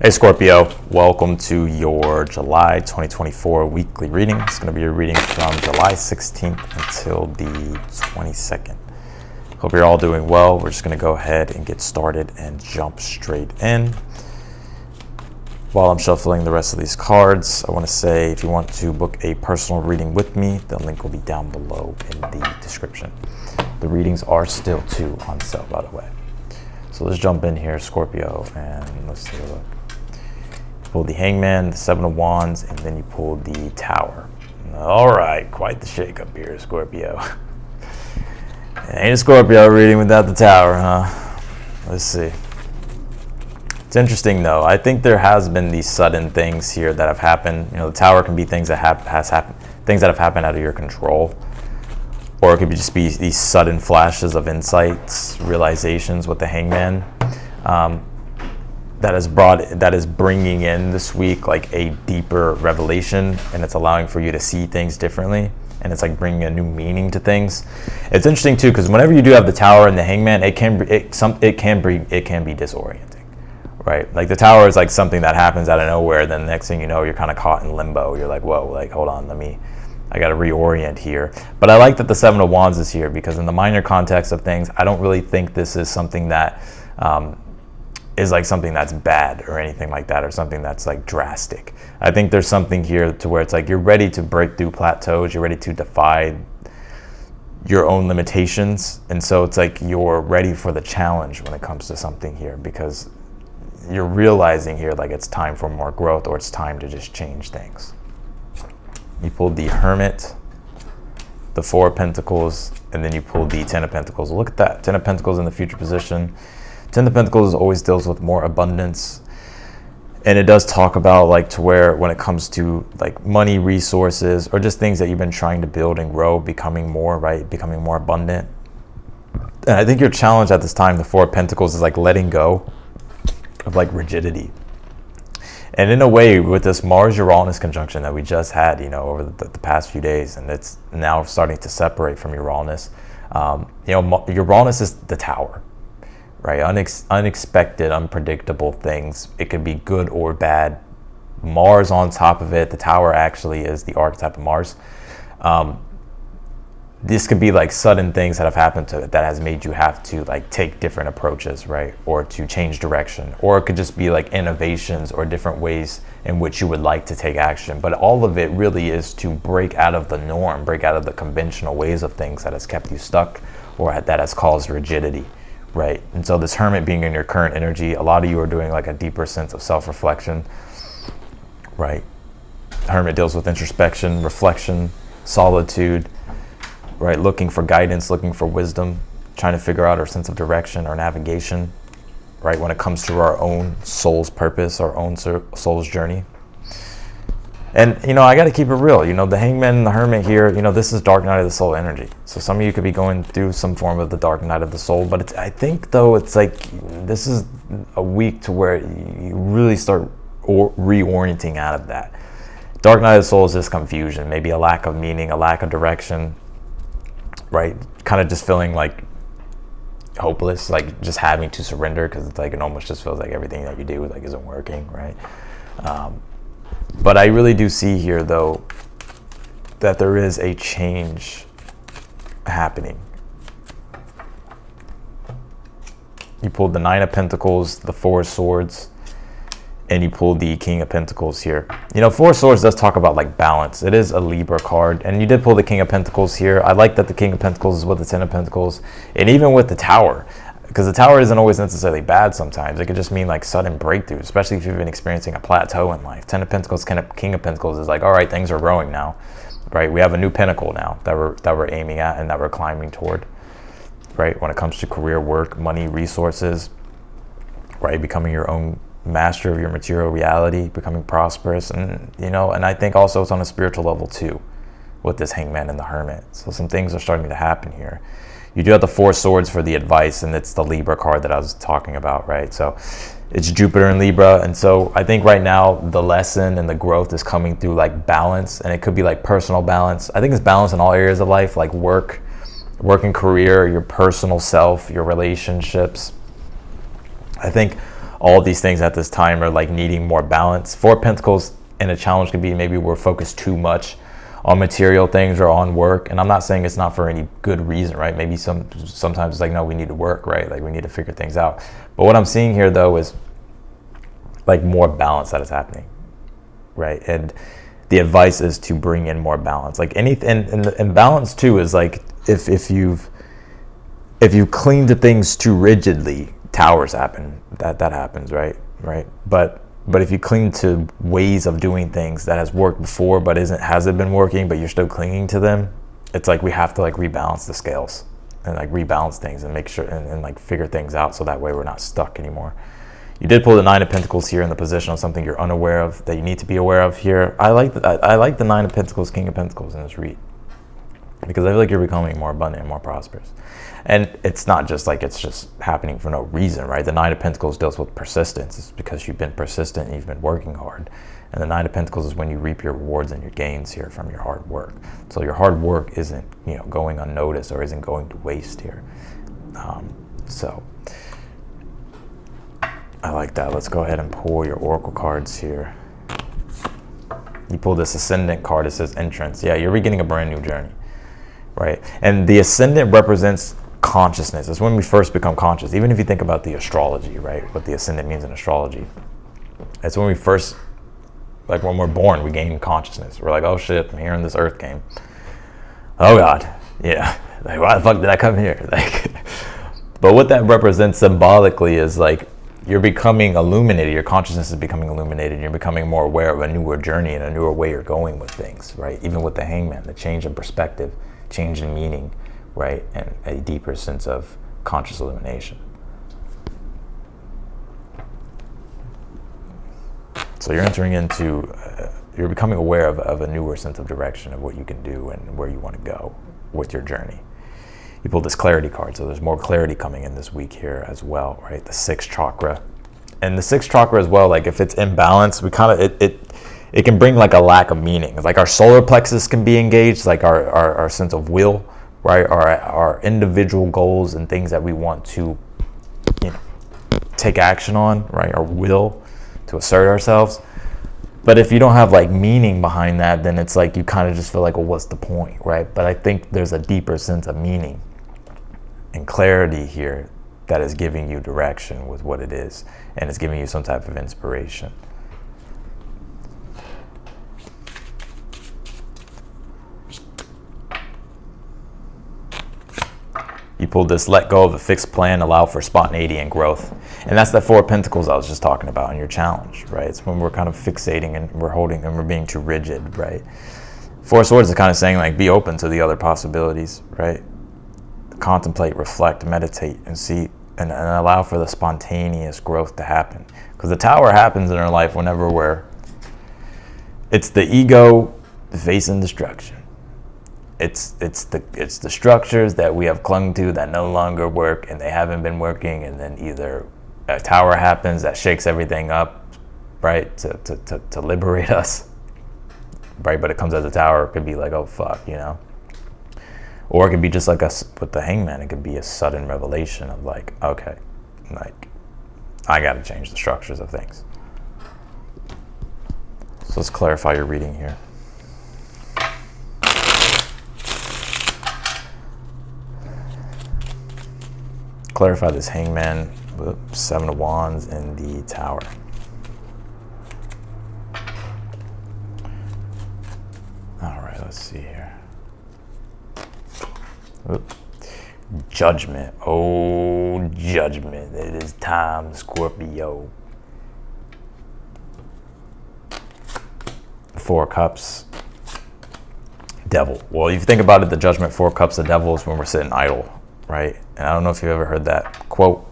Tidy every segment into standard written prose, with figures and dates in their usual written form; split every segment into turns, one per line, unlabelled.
Hey Scorpio, welcome to your July 2024 weekly reading. It's going to be a reading from July 16th until the 22nd. Hope you're all doing well. We're just going to go ahead and get started and jump straight in. While I'm shuffling the rest of these cards, I want to say if you want to book a personal reading with me, the link will be down below in the description. The readings are still on sale, by the way. So let's jump in here, Scorpio, and let's take a look. Pull the Hangman, the Seven of Wands, and then you pull the Tower. All right, quite the shake-up here, Scorpio. Ain't a Scorpio reading without the Tower, huh? Let's see. It's interesting, though. I think there has been these sudden things here that have happened. You know, the Tower can be things that have happened out of your control, or it could just be these sudden flashes of insights, realizations with the Hangman. That is bringing in this week like a deeper revelation, and it's allowing for you to see things differently, and it's like bringing a new meaning to things. It's interesting too, because whenever you do have the Tower and the Hangman, it can be disorienting, right? Like the Tower is like something that happens out of nowhere, then the next thing you know, you're kind of caught in limbo. You're like, whoa, like hold on, I got to reorient here. But I like that the Seven of Wands is here, because in the minor context of things, I don't really think this is something that is like something that's bad or anything like that, or something that's like drastic. I think there's something here to where it's like you're ready to break through plateaus, you're ready to defy your own limitations, and so it's like you're ready for the challenge when it comes to something here, because you're realizing here like it's time for more growth, or it's time to just change things. You pulled the Hermit, the Four of Pentacles, and then you pulled the Ten of Pentacles. Look at that, Ten of Pentacles in the future position. Ten of Pentacles always deals with more abundance, and it does talk about like to where when it comes to like money, resources, or just things that you've been trying to build and grow, becoming more abundant. And I think your challenge at this time, the Four of Pentacles, is like letting go of like rigidity. And in a way, with this Mars-Uranus conjunction that we just had, you know, over the past few days, and it's now starting to separate from Uranus. Uranus is the Tower. Right, unexpected, unpredictable things. It could be good or bad. Mars on top of it. The Tower actually is the archetype of Mars. This could be like sudden things that have happened to it that has made you have to like take different approaches, right? Or to change direction. Or it could just be like innovations or different ways in which you would like to take action. But all of it really is to break out of the norm, break out of the conventional ways of things that has kept you stuck, or that has caused rigidity. Right, and so this Hermit being in your current energy, a lot of you are doing like a deeper sense of self-reflection, right? Hermit deals with introspection, reflection, solitude, right? Looking for guidance, looking for wisdom, trying to figure out our sense of direction or navigation, right? When it comes to our own soul's purpose, our own soul's journey. And, you know, I got to keep it real. You know, the Hangman and the Hermit here, you know, this is Dark Night of the Soul energy. So some of you could be going through some form of the Dark Night of the Soul. But I think, though, it's like this is a week to where you really start reorienting out of that. Dark Night of the Soul is just confusion, maybe a lack of meaning, a lack of direction, right? Kind of just feeling like hopeless, like just having to surrender, because it's like it almost just feels like everything that you do like isn't working, right? But I really do see here, though, that there is a change happening. You pulled the Nine of Pentacles, the Four of Swords, and you pulled the King of Pentacles here. You know, Four of Swords does talk about like balance. It is a Libra card, and you did pull the King of Pentacles here. I like that the King of Pentacles is with the Ten of Pentacles, and even with the Tower. Because the Tower isn't always necessarily bad sometimes. It could just mean like sudden breakthrough, especially if you've been experiencing a plateau in life. Ten of Pentacles, King of Pentacles is like, all right, things are growing now, right? We have a new pinnacle now that we're aiming at and that we're climbing toward, right? When it comes to career, work, money, resources, right? Becoming your own master of your material reality, becoming prosperous. And, you know, and I think also it's on a spiritual level too with this Hangman and the Hermit. So some things are starting to happen here. You do have the Four Swords for the advice, and it's the Libra card that I was talking about, right? So it's Jupiter in Libra, and so I think right now the lesson and the growth is coming through like balance, and it could be like personal balance. I think it's balance in all areas of life, like work and career, your personal self, your relationships. I think all these things at this time are like needing more balance. Four of Pentacles and a challenge could be maybe we're focused too much on material things or on work. And I'm not saying it's not for any good reason, right? Maybe sometimes it's like, no, we need to work, right? Like we need to figure things out. But what I'm seeing here though is like more balance that is happening, right? And the advice is to bring in more balance. Like anything, and balance too is like if you cling to things too rigidly, towers happen. That happens, right? But if you cling to ways of doing things that has worked before but hasn't been working, but you're still clinging to them, it's like we have to like rebalance the scales and like rebalance things and make sure and like figure things out so that way we're not stuck anymore. You did pull the Nine of Pentacles here in the position of something you're unaware of that you need to be aware of here. I like the Nine of Pentacles, King of Pentacles in this read because I feel like you're becoming more abundant and more prosperous. And it's not just like it's just happening for no reason, right? The Nine of Pentacles deals with persistence. It's because you've been persistent and you've been working hard. And the Nine of Pentacles is when you reap your rewards and your gains here from your hard work. So your hard work isn't, going unnoticed or isn't going to waste here. So I like that. Let's go ahead and pull your oracle cards here. You pull this Ascendant card. It says entrance. Yeah, you're beginning a brand new journey, right? And the Ascendant represents consciousness. It's when we first become conscious. Even if you think about the astrology, right? What the Ascendant means in astrology. It's when we first, like when we're born, we gain consciousness. We're like, oh shit, I'm here in this earth game. Oh God, yeah. Like, why the fuck did I come here? Like, but what that represents symbolically is like, you're becoming illuminated, your consciousness is becoming illuminated, you're becoming more aware of a newer journey and a newer way you're going with things, right? Even with the Hangman, the change in perspective, change in meaning, right? And a deeper sense of conscious illumination. So you're entering into, you're becoming aware of a newer sense of direction of what you can do and where you want to go with your journey. You pulled this clarity card, so there's more clarity coming in this week here as well, right? The sixth chakra. And the sixth chakra as well, like if it's imbalanced, we kind of, it can bring like a lack of meaning. Like our solar plexus can be engaged, like our sense of will, right? Our individual goals and things that we want to, take action on, right? Our will to assert ourselves. But if you don't have like meaning behind that, then it's like you kind of just feel like, well, what's the point, right? But I think there's a deeper sense of meaning and clarity here that is giving you direction with what it is, and it's giving you some type of inspiration. You pulled this let go of a fixed plan, allow for spontaneity and growth. And that's that Four of Pentacles I was just talking about in your challenge, right? It's when we're kind of fixating and we're holding and we're being too rigid, right? Four of Swords is kind of saying like, be open to the other possibilities, right? Contemplate, reflect, meditate, and see, and allow for the spontaneous growth to happen. Because the Tower happens in our life whenever it's the ego facing destruction. It's the structures that we have clung to that no longer work and they haven't been working, and then either a tower happens that shakes everything up, right, to liberate us, right? But it comes as a tower. It could be like, oh fuck, or it could be just like us with the Hangman. It could be a sudden revelation of like, okay, like I got to change the structures of things. So let's clarify your reading here. Clarify this Hangman, Seven of Wands, and the Tower. All right, let's see here. Oop. Judgment. Oh, judgment. It is time, Scorpio. Four of Cups. Devil. Well, if you think about it, the Judgment, Four of Cups, the Devil is when we're sitting idle, right? And I don't know if you've ever heard that quote,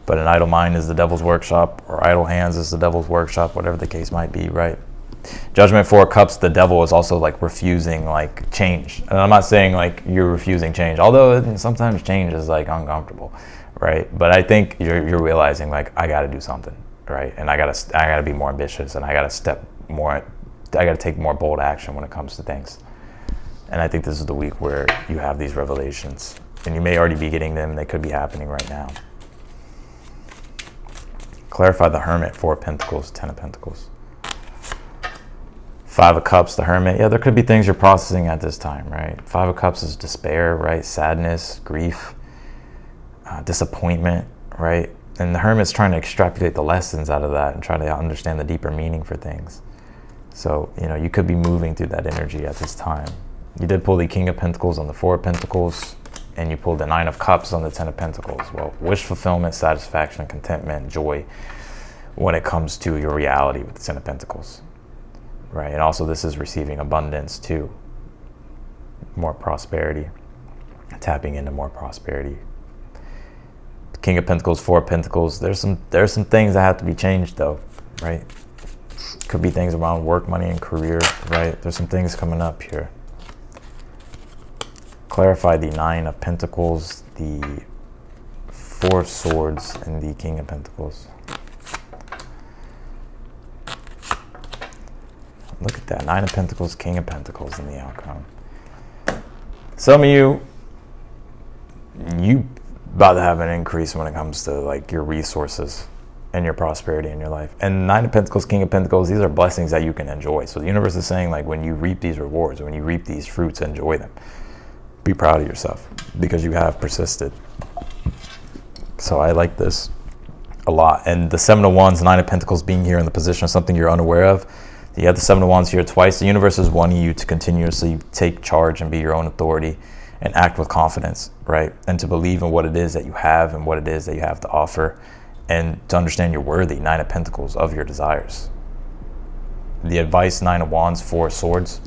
but an idle mind is the devil's workshop, or idle hands is the devil's workshop, whatever the case might be, right? Judgment, Four of Cups, the devil is also like refusing like change. And I'm not saying like you're refusing change, although sometimes change is like uncomfortable, right? But I think you're realizing like, I got to do something, right? And I gotta be more ambitious, and I gotta take more bold action when it comes to things. And I think this is the week where you have these revelations, and you may already be getting them. They could be happening right now. Clarify the Hermit, 4 of Pentacles, 10 of Pentacles. 5 of Cups, the Hermit. Yeah, there could be things you're processing at this time, right? 5 of Cups is despair, right? Sadness, grief, disappointment, right? And the Hermit's trying to extrapolate the lessons out of that and try to understand the deeper meaning for things. So, you know, you could be moving through that energy at this time. You did pull the King of Pentacles on the 4 of Pentacles, and you pulled the 9 of Cups on the 10 of Pentacles. Well, wish fulfillment, satisfaction, contentment, joy when it comes to your reality with the 10 of Pentacles, right? And also this is receiving abundance too. More prosperity, tapping into more prosperity. King of Pentacles, 4 of Pentacles. There's some things that have to be changed though, right? Could be things around work, money, and career, right? There's some things coming up here. Clarify the 9 of Pentacles, the 4 of Swords, and the King of Pentacles. Look at that, 9 of Pentacles, King of Pentacles in the outcome. Some of you about to have an increase when it comes to like your resources and your prosperity in your life. And 9 of Pentacles, King of Pentacles, these are blessings that you can enjoy. So the universe is saying like when you reap these rewards, when you reap these fruits, enjoy them. Be proud of yourself because you have persisted. So I like this a lot. And the 7 of Wands, 9 of Pentacles being here in the position of something you're unaware of. You have the 7 of Wands here twice. The universe is wanting you to continuously take charge and be your own authority and act with confidence, right? And to believe in what it is that you have and what it is that you have to offer, and to understand you're worthy, 9 of Pentacles, of your desires. The advice, 9 of Wands, 4 of Swords.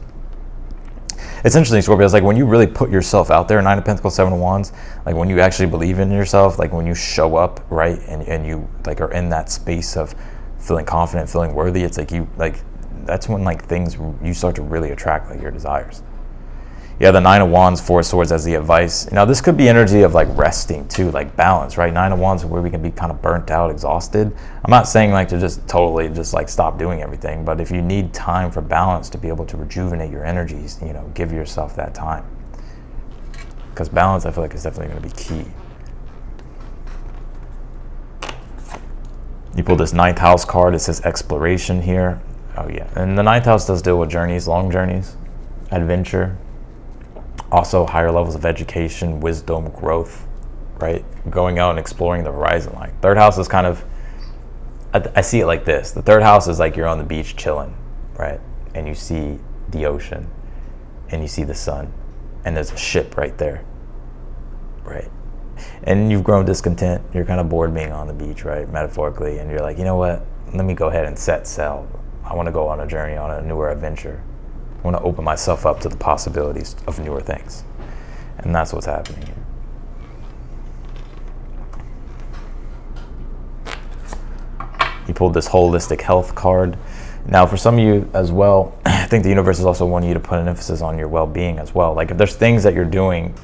It's interesting, Scorpio, it's like when you really put yourself out there, 9 of Pentacles, 7 of Wands, like when you actually believe in yourself, like when you show up, right? And you like are in that space of feeling confident, feeling worthy, it's like that's when like things, you start to really attract like your desires. Yeah, the 9 of Wands, 4 of Swords as the advice. Now this could be energy of like resting too, like balance, right? 9 of Wands where we can be kind of burnt out, exhausted. I'm not saying like to just totally just like stop doing everything, but if you need time for balance to be able to rejuvenate your energies, you know, give yourself that time. Because balance, I feel like, is definitely going to be key. You pull this 9th house card, it says exploration here. Oh yeah, and the 9th house does deal with journeys, long journeys, adventure. Also higher levels of education, wisdom, growth, right? Going out and exploring the horizon line. 3rd house is kind of, I see it like this. The 3rd house is like you're on the beach chilling, right? And you see the ocean and you see the sun and there's a ship right there, right? And you've grown discontent. You're kind of bored being on the beach, right? Metaphorically. And you're like, you know what? Let me go ahead and set sail. I want to go on a journey, on a newer adventure. I want to open myself up to the possibilities of newer things. And that's what's happening here. You pulled this holistic health card. Now for some of you as well, I think the universe is also wanting you to put an emphasis on your well-being as well. Like if there's things that you're doing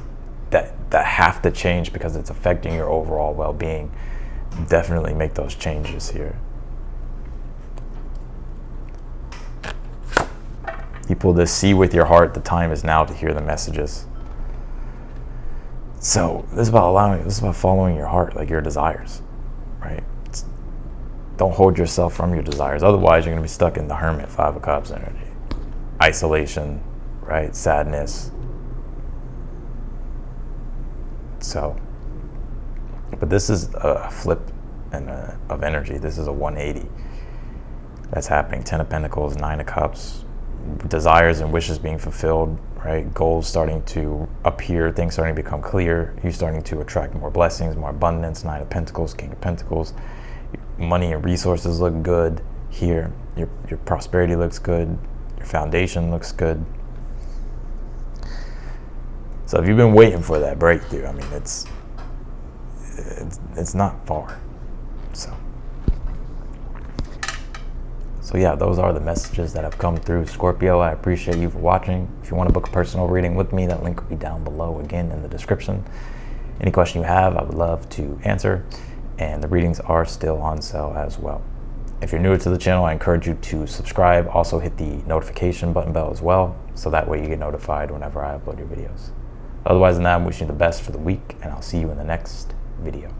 that have to change because it's affecting your overall well-being, definitely make those changes here. You pull this, see with your heart, the time is now to hear the messages. So this is about following your heart, like your desires, right? Don't hold yourself from your desires. Otherwise, you're going to be stuck in the Hermit, 5 of Cups energy. Isolation, right? Sadness. So, but this is a flip of energy. This is a 180 that's happening. 10 of Pentacles, 9 of Cups. Desires and wishes being fulfilled, right? Goals starting to appear, things starting to become clear. You're starting to attract more blessings, more abundance. 9 of Pentacles, King of Pentacles. Money and resources look good here. Your prosperity looks good. Your foundation looks good. So if you've been waiting for that breakthrough, I mean, it's not far. So yeah, those are the messages that have come through, Scorpio. I appreciate you for watching. If you want to book a personal reading with me, that link will be down below, again, in the description. Any question you have, I would love to answer. And the readings are still on sale as well. If you're newer to the channel, I encourage you to subscribe. Also hit the notification bell as well, so that way you get notified whenever I upload your videos. Otherwise than that, I'm wishing you the best for the week, and I'll see you in the next video.